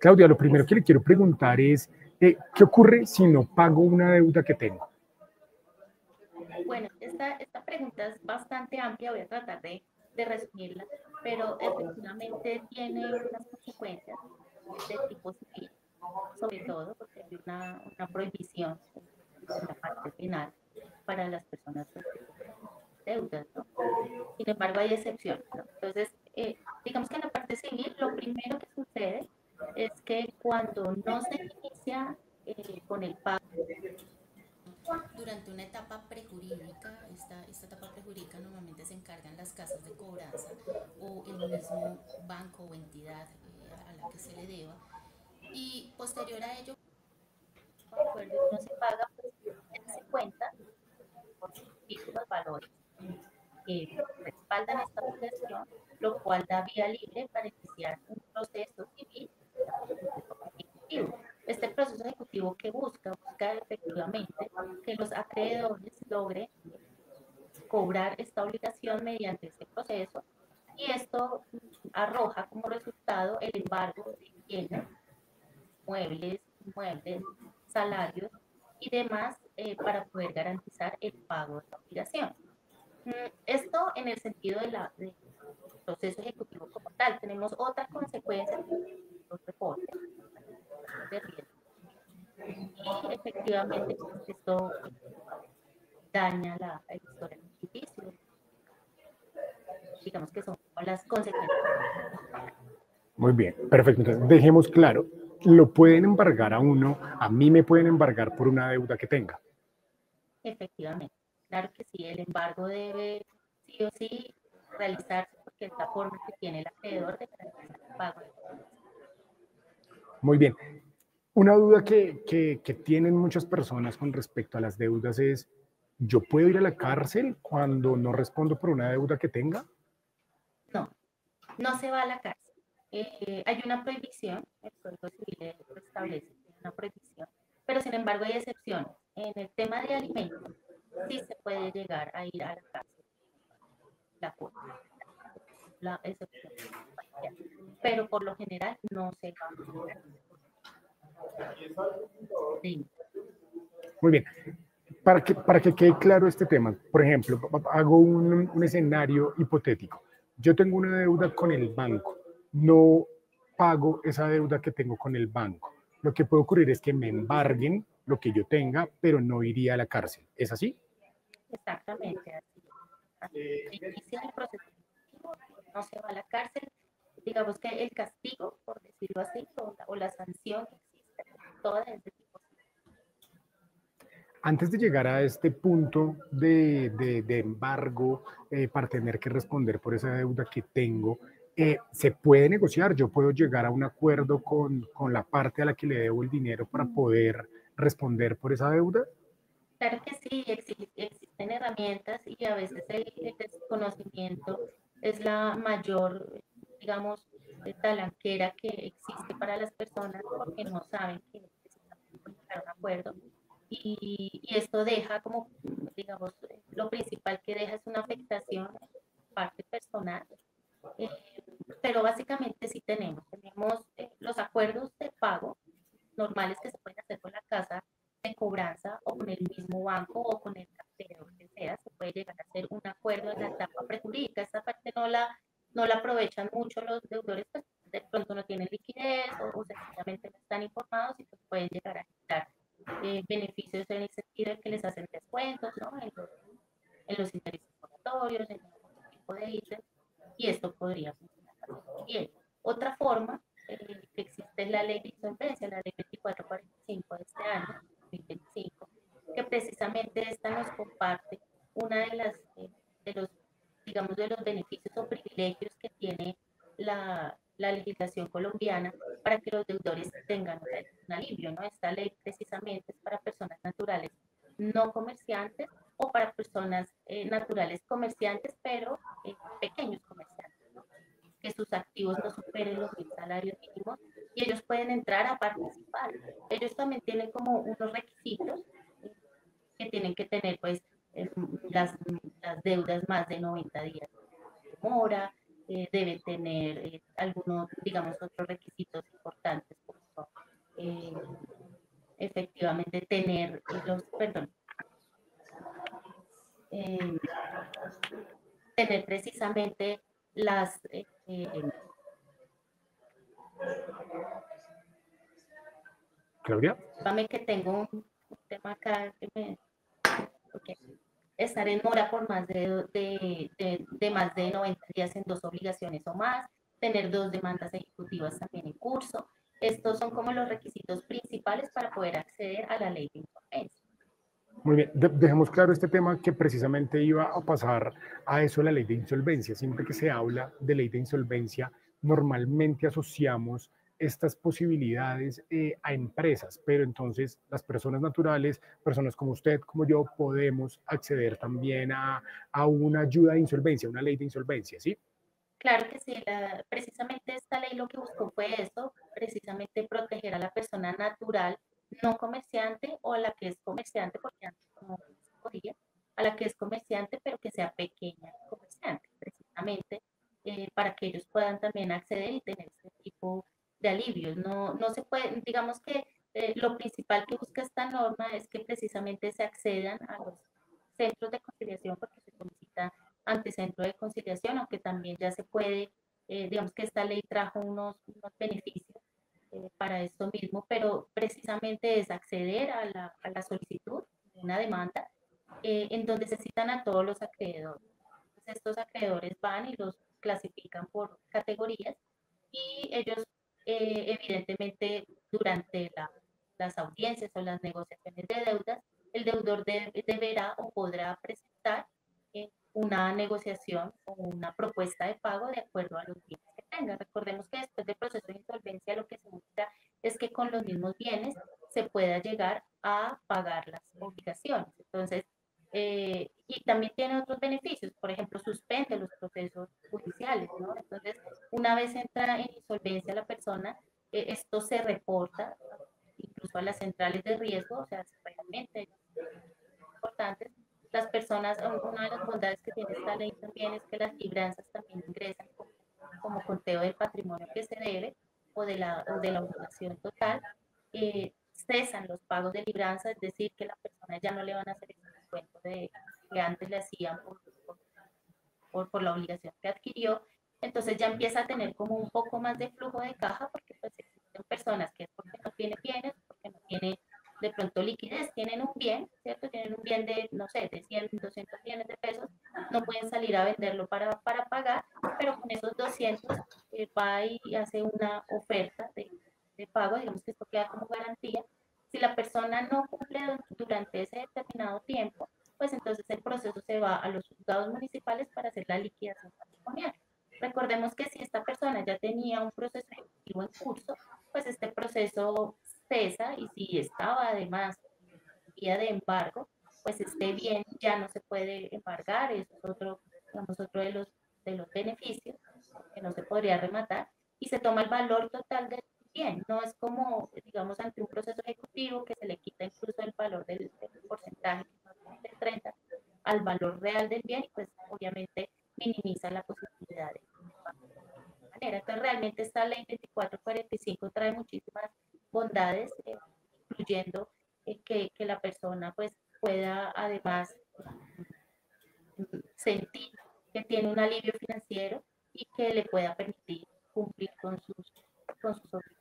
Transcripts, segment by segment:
Claudia, lo primero que le quiero preguntar es, ¿qué ocurre si no pago una deuda que tengo? Bueno, esta pregunta es bastante amplia, voy a tratar de resumirla, pero efectivamente tiene unas consecuencias de tipo civil, sobre todo porque hay una prohibición en la parte penal para las personas pues, que tienen deudas, ¿no? Sin embargo, hay excepciones, ¿no? Entonces, digamos que en la parte civil, lo primero que sucede es que cuando no se inicia con el pago, durante una etapa prejurídica, esta etapa prejurídica normalmente se encargan las casas de cobranza o el mismo banco o entidad a la que se le deba, y posterior a ello, acuerdo y no se paga, pues se cuenta por los valores que respaldan esta obligación, lo cual da vía libre para iniciar un proceso civil ejecutivo. Este proceso ejecutivo que busca efectivamente que los acreedores logren cobrar esta obligación mediante este proceso, y esto arroja como resultado el embargo de bienes, muebles, salarios y demás para poder garantizar el pago de la obligación. Esto en el sentido del proceso ejecutivo como tal. Tenemos otras consecuencias, los reportes de riesgo. Y efectivamente esto daña la historia del juicio. Digamos que son las consecuencias. Muy bien, perfecto. Entonces, dejemos claro, lo pueden embargar a uno, a mí me pueden embargar por una deuda que tenga. Efectivamente, claro que sí, el embargo debe sí o sí realizarse porque es la forma que tiene el acreedor de garantizar el pago. Muy bien. Una duda que tienen muchas personas con respecto a las deudas es, ¿yo puedo ir a la cárcel cuando no respondo por una deuda que tenga? No, no se va a la cárcel. Hay una prohibición, el Código Civil lo establece, una prohibición, pero sin embargo hay excepciones. En el tema de alimentos, sí se puede llegar a ir a la cárcel, la excepción, pero por lo general no se va a la cárcel. Muy bien. Para que quede claro este tema, por ejemplo, hago un escenario hipotético. Yo tengo una deuda con el banco, no pago esa deuda que tengo con el banco. Lo que puede ocurrir es que me embarguen lo que yo tenga, pero no iría a la cárcel. ¿Es así? Exactamente, así. Se inicia el proceso, no se va a la cárcel. Digamos que el castigo, por decirlo así, o la sanción existe, todas este tipo. Antes de llegar a este punto de embargo para tener que responder por esa deuda que tengo, se puede negociar. Yo puedo llegar a un acuerdo con la parte a la que le debo el dinero para poder responder por esa deuda. Claro que sí, existen herramientas y a veces el desconocimiento es la mayor, digamos, talanquera que existe para las personas porque no saben que necesitan llegar a un acuerdo. Y esto deja como, digamos, lo principal que deja es una afectación en parte personal. Eh, pero básicamente sí tenemos los acuerdos de pago normales que se pueden hacer con la casa de cobranza o con el mismo banco o con el cartero que sea. Se puede llegar a hacer un acuerdo en la etapa prejurídica. Esta parte no la aprovechan mucho los deudores, pues de pronto no tienen liquidez o sencillamente no están informados y pues pueden llegar a quitar beneficios en el sentido de que les hacen descuentos, ¿no? En los intereses moratorios, en otro tipo de ítems, y esto podría funcionar bastante bien. Otra forma que existe es la ley de insolvencia, la ley 2445 de este año, 2025, que precisamente esta nos comparte una de los, digamos, de los beneficios o privilegios que tiene la legislación colombiana para que los deudores tengan un alivio, ¿no? Esta ley precisamente es para personas naturales no comerciantes o para personas naturales comerciantes, pero pequeños comerciantes, ¿no? Que sus activos no superen los 1.000 salarios mínimos y ellos pueden entrar a participar. Ellos también tienen como unos requisitos que tienen que tener pues eh, las, las deudas más de 90 días de mora, deben tener algunos, digamos, otros requisitos importantes efectivamente tener tener precisamente las Claudia. Discúlpame que tengo un tema acá okay. Estar en mora por más de más de 90 días en dos obligaciones o más, tener dos demandas ejecutivas también en curso. Estos son como los requisitos principales para poder acceder a la ley de insolvencia. Muy bien, dejemos claro este tema que precisamente iba a pasar a eso, la ley de insolvencia. Siempre que se habla de ley de insolvencia, normalmente asociamos estas posibilidades a empresas, pero entonces las personas naturales, personas como usted, como yo, podemos acceder también a una ayuda de insolvencia, una ley de insolvencia, ¿sí? Claro que sí, precisamente esta ley lo que buscó fue eso, precisamente proteger a la persona natural, no comerciante, o a la que es comerciante, porque antes como se podía, a la que es comerciante, pero que sea pequeña comerciante, precisamente para que ellos puedan también acceder y tener este tipo de alivios. No, no se puede, digamos que lo principal que busca esta norma es que precisamente se accedan a los centros de conciliación, porque se solicita ante centro de conciliación, aunque también ya se puede, digamos que esta ley trajo unos beneficios para esto mismo, pero precisamente es acceder a la solicitud de una demanda en donde se citan a todos los acreedores. Entonces, estos acreedores van y los clasifican por categorías y ellos evidentemente durante las audiencias o las negociaciones de deudas, el deudor deberá o podrá presentar una negociación o una propuesta de pago de acuerdo a los bienes que tenga. Recordemos que después del proceso de insolvencia lo que se busca es que con los mismos bienes se pueda llegar a pagar las obligaciones. Entonces, y también tiene otros beneficios, por ejemplo, suspende los procesos judiciales, ¿no? Entonces, una vez entra en insolvencia la persona, esto se reporta incluso a las centrales de riesgo, o sea, realmente importantes. Las personas, una de las bondades que tiene esta ley también es que las libranzas también ingresan como conteo del patrimonio que se debe o de la obligación total. Cesan los pagos de libranza, es decir, que la persona ya no le van a hacer el descuento que antes le hacían por la obligación que adquirió. Entonces ya empieza a tener como un poco más de flujo de caja porque pues existen personas que porque no tienen bienes, porque no tienen de pronto liquidez, tienen un bien, ¿cierto? Tienen un bien de, no sé, de 100, 200 millones de pesos, no pueden salir a venderlo para pagar, pero con esos 200 va y hace una oferta de pago, digamos que esto queda como garantía. Si la persona no cumple durante ese determinado tiempo, pues entonces el proceso se va a los juzgados municipales para hacer la liquidación patrimonial. Recordemos que si esta persona ya tenía un proceso ejecutivo en curso, pues este proceso cesa y si estaba además vía de embargo, pues este bien ya no se puede embargar, eso es otro, digamos, otro de los beneficios que no se podría rematar y se toma el valor total del bien, no es como, digamos, ante un proceso ejecutivo que se le quita incluso el valor del porcentaje, del 30, al valor real del bien y pues obviamente minimiza la posibilidad de manera. Entonces realmente esta ley 2445 trae muchísimas bondades, incluyendo que la persona pues pueda además sentir que tiene un alivio financiero y que le pueda permitir cumplir con sus obligaciones.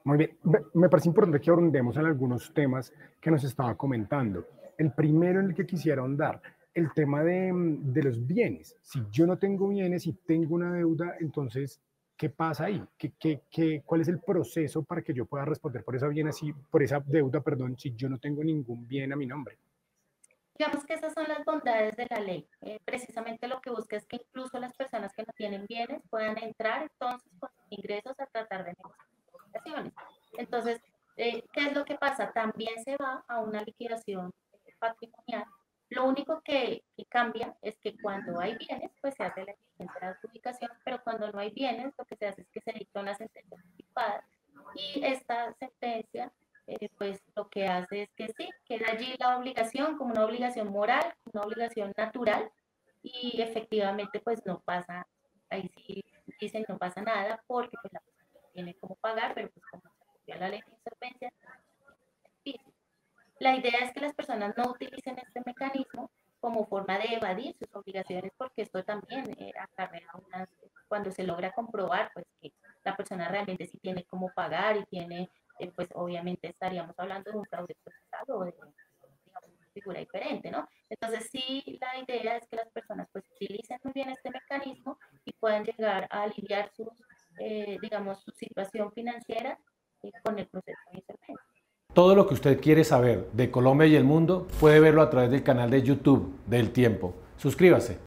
Muy bien, me parece importante que ahondemos en algunos temas que nos estaba comentando. El primero en el que quisiera ahondar, el tema de los bienes. Si yo no tengo bienes y tengo una deuda, entonces, ¿qué pasa ahí? ¿Cuál es el proceso para que yo pueda responder por esa, por esa deuda, perdón, si yo no tengo ningún bien a mi nombre? Digamos que esas son las bondades de la ley. Precisamente lo que busca es que incluso las personas que no tienen bienes puedan entrar entonces con sus ingresos a tratar de negociar obligaciones. Entonces, ¿qué es lo que pasa? También se va a una liquidación patrimonial. Lo único que cambia es que cuando hay bienes, pues se hace la exigencia de adjudicación, pero cuando no hay bienes, lo que se hace es que se dicta una sentencia anticipada y esta sentencia pues lo que hace es que sí, queda allí la obligación como una obligación moral, una obligación natural y efectivamente pues no pasa, ahí sí dicen no pasa nada porque pues la persona tiene como pagar, pero pues como se cumplió la ley de insolvencia, La idea es que las personas no utilicen este mecanismo como forma de evadir sus obligaciones, porque esto también acarrea cuando se logra comprobar pues que la persona realmente sí tiene cómo pagar y tiene, pues obviamente estaríamos hablando de un fraude procesal o de, digamos, una figura diferente, ¿no? Entonces sí, la idea es que las personas pues utilicen muy bien este mecanismo y puedan llegar a aliviar sus, digamos, su situación financiera con el proceso de insolvencia. Todo lo que usted quiere saber de Colombia y el mundo puede verlo a través del canal de YouTube del Tiempo. Suscríbase.